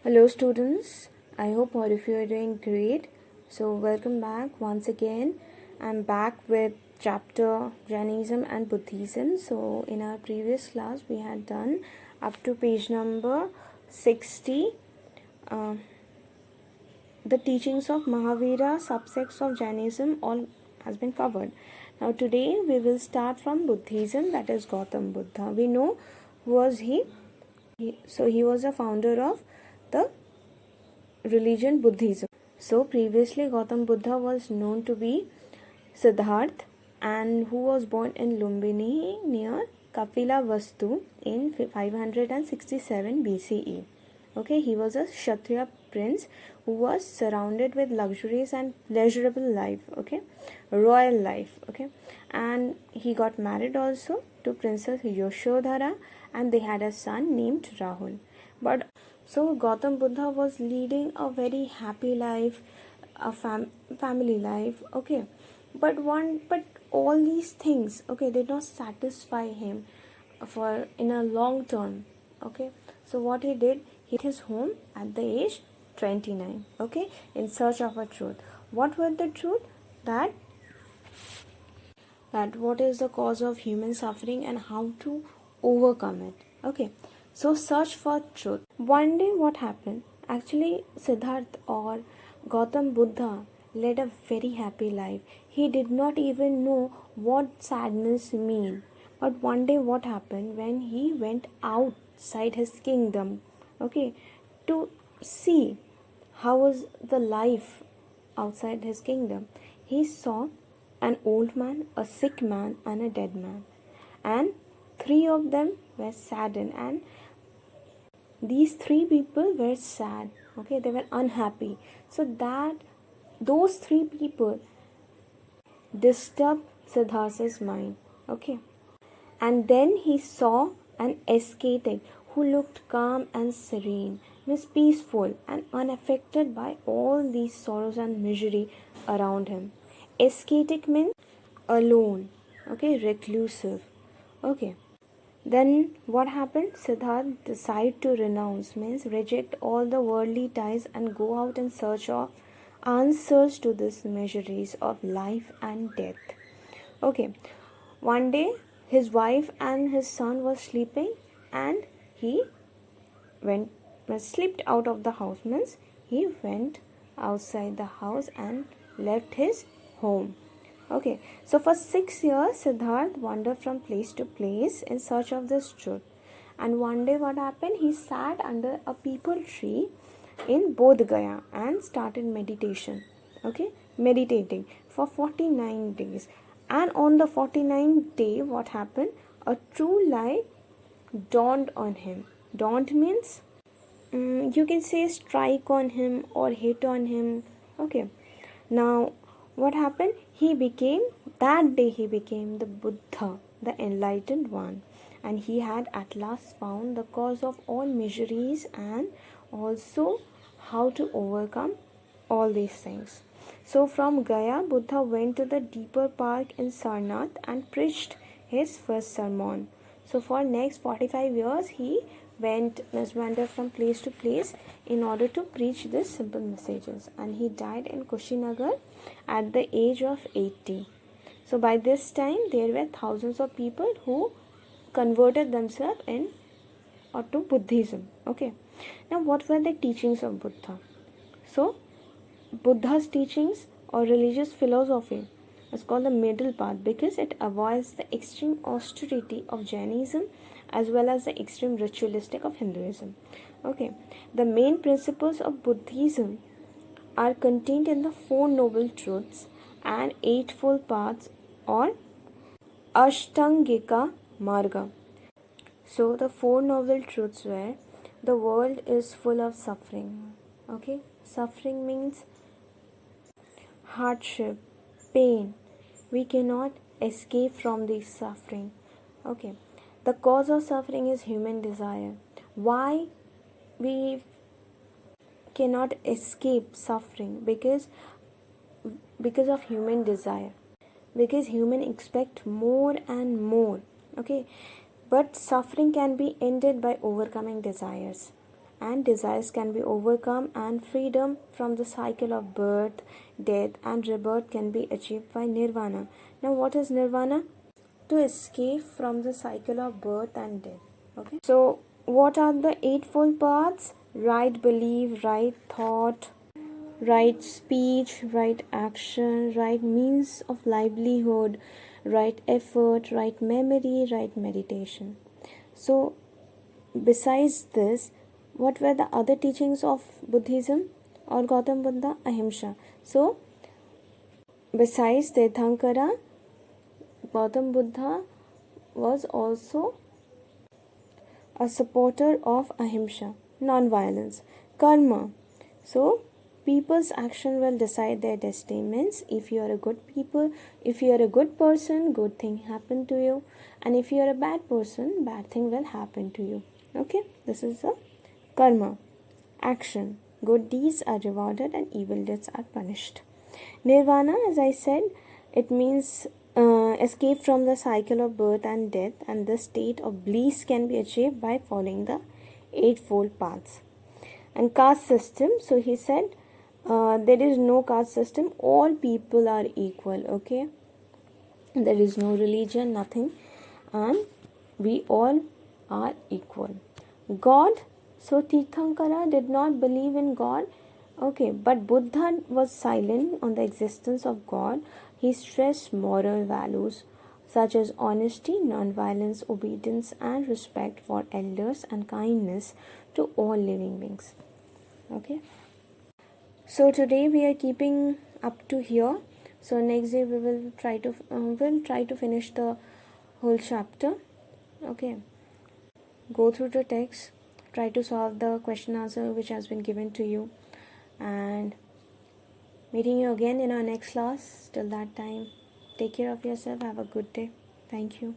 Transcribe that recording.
Hello students, I hope all of you are doing great. So welcome back once again. I'm back with chapter Jainism and Buddhism. So in our previous class we had done up to page number 60 the teachings of Mahavira, subsects of Jainism, all has been covered. Now today we will start from Buddhism, that is Gautam Buddha. We know who was he. He was a founder of the religion Buddhism. So previously Gautam Buddha was known to be Siddharth, and who was born in Lumbini near Kapilavastu in 567 BCE. Okay, he was a Kshatriya prince who was surrounded with luxuries and pleasurable life, okay, royal life, okay, and he got married also to Princess Yashodhara, and they had a son named Rahul. But so Gautam Buddha was leading a very happy life, a family life, okay, but all these things, okay, did not satisfy him for in a long term, okay. So what he did, he left his home at the age 29, okay, in search of a truth. What was the truth? That what is the cause of human suffering and how to overcome it, okay. So search for truth. One day what happened, actually Siddharth or Gautam Buddha led a very happy life. He did not even know what sadness mean. But one day what happened, when he went outside his kingdom, okay, to see how was the life outside his kingdom, he saw an old man, a sick man, and a dead man, and three of them were saddened, and these three people were sad, okay, they were unhappy. So that those three people disturbed Siddhartha's mind, okay. And then he saw an ascetic who looked calm and serene, means peaceful and unaffected by all these sorrows and misery around him. Ascetic means alone, okay, reclusive, okay. Then what happened? Siddhartha decided to renounce, means reject all the worldly ties and go out in search of answers to these miseries of life and death. Okay, one day his wife and his son were sleeping, and he slipped out of the house, means he went outside the house and left his home. Okay, so for 6 years Siddharth wandered from place to place in search of this truth. And one day what happened, he sat under a peepal tree in Bodh Gaya and started meditation, okay, meditating for 49 days. And on the 49th day what happened, a true light dawned on him. Dawned means you can say strike on him or hit on him, okay. Now what happened, that day he became the Buddha, the enlightened one, and he had at last found the cause of all miseries and also how to overcome all these things. So from Gaya, Buddha went to the deeper park in Sarnath and preached his first sermon. So for next 45 years he wandered from place to place in order to preach these simple messages, and he died in Kushinagar at the age of 80. So by this time there were thousands of people who converted themselves to Buddhism, okay. Now what were the teachings of Buddha? So Buddha's teachings or religious philosophy is called the middle path because it avoids the extreme austerity of Jainism as well as the extreme ritualistic of Hinduism. Okay, the main principles of Buddhism are contained in the Four Noble Truths and Eightfold Paths or Ashtangika Marga. So the Four Noble Truths were the world is full of suffering. Okay, suffering means hardship, pain. We cannot escape from this suffering. Okay, the cause of suffering is human desire. Why we cannot escape suffering? Because of human desire. Because human expect more and more. Okay, but suffering can be ended by overcoming desires. and desires can be overcome, and freedom from the cycle of birth, death, and rebirth can be achieved by nirvana. Now, what is nirvana? To escape from the cycle of birth and death. Okay. So, what are the eightfold paths? Right belief, right thought, right speech, right action, right means of livelihood, right effort, right memory, right meditation. So, besides this, what were the other teachings of Buddhism or Gautam Buddha? Ahimsa. So, besides Tirthankara, Gautam Buddha was also a supporter of ahimsa, non-violence. Karma. So, people's action will decide their destiny. Means if you are a good people, if you are a good person, good thing happen to you, and if you are a bad person, bad thing will happen to you. Okay, this is the karma. Action. Good deeds are rewarded and evil deeds are punished. Nirvana, as I said, it means escape from the cycle of birth and death, and the state of bliss can be achieved by following the eightfold paths. And caste system, so he said there is no caste system, all people are equal. Okay, there is no religion, nothing, and we all are equal. God, so Tirthankara did not believe in God. Okay, but Buddha was silent on the existence of God. He stressed moral values such as honesty, non-violence, obedience, and respect for elders, and kindness to all living beings. Okay, so today we are keeping up to here. So next day we will try to finish the whole chapter. Okay, go through the text, try to solve the question answer which has been given to you, and meeting you again in our next class. Till that time, take care of yourself. Have a good day. Thank you.